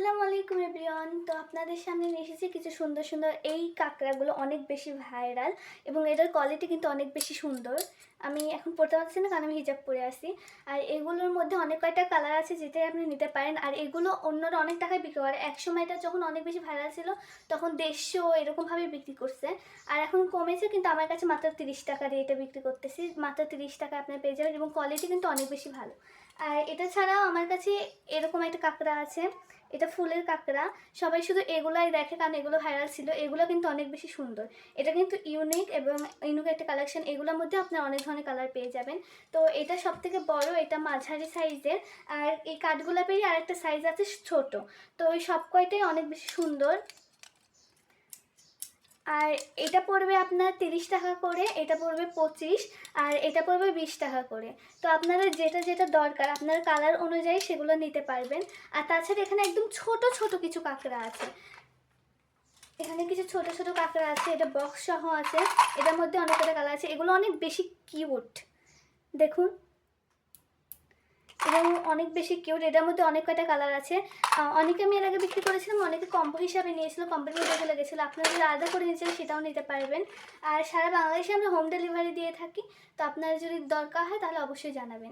আসসালামু আলাইকুম এভরিওয়ান। তো আপনাদের সামনে নিয়ে এসেছি কিছু সুন্দর সুন্দর এই কাঁকড়াগুলো অনেক বেশি ভাইরাল এবং এটার কোয়ালিটি কিন্তু অনেক বেশি সুন্দর। আমি এখন পড়তে পারছি না কারণ আমি হিজাব পরে আসি। আর এগুলোর মধ্যে অনেক কয়টা কালার আছে যেটাই আপনি নিতে পারেন। আর এগুলো অন্যরা অনেক টাকায় বিক্রি করে। এক সময় এটা যখন অনেক বেশি ভাইরাল ছিল তখন 150 এরকমভাবে বিক্রি করছে। আর এখন কমেছে, কিন্তু আমার কাছে মাত্র 30 টাকা দিয়ে এটা বিক্রি করতেছি। মাত্র 30 টাকা আপনি পেয়ে যাবেন এবং কোয়ালিটি কিন্তু অনেক বেশি ভালো। আর এটা ছাড়াও আমার কাছে এরকম একটা কাঁকড়া আছে, এটা ফুলের কাঁকড়া। সবাই শুধু এগুলাই দেখে কারণ এগুলো ভাইরাল ছিল। এগুলো কিন্তু অনেক বেশি সুন্দর। এটা কিন্তু ইউনিক এবং ইউনিক একটা কালেকশন। এগুলোর মধ্যে আপনার অনেক ধরনের কালার পেয়ে যাবেন। তো এটা সব থেকে বড়, এটা মাঝারি সাইজের। আর এই কাঠগোলাপেরই আরেকটা সাইজ আছে ছোট। তো ওই সব কয়টাই অনেক বেশি সুন্দর। আর এটা পড়বে আপনার 30 টাকা করে, এটা পড়বে 25, আর এটা পড়বে 20 টাকা করে। তো আপনারা যেটা যেটা দরকার আপনার কালার অনুযায়ী সেগুলো নিতে পারবেন। আর তাছাড়া এখানে একদম ছোট ছোট কিছু কাঁকড়া আছে। এখানে কিছু ছোট ছোট কাঁকড়া আছে, এটা বক্স সহ আছে। এটার মধ্যে অনেক কটা কালার আছে। এগুলো অনেক বেশি কিউট, দেখুন। এবং অনেক বেশি কিউট। এটার মধ্যে অনেক কয়টা কালার আছে। অনেকে আমি এর আগে বিক্রি করেছিলাম, অনেকে কম্বো হিসাবে নিয়েছিল, কম্বোর মধ্যে চলে গেছিলো। আপনারা যদি আলাদা করে নিয়েছেন সেটাও নিতে পারবেন। আর সারা বাংলাদেশে আমরা হোম ডেলিভারি দিয়ে থাকি। তো আপনার যদি দরকার হয় তাহলে অবশ্যই জানাবেন।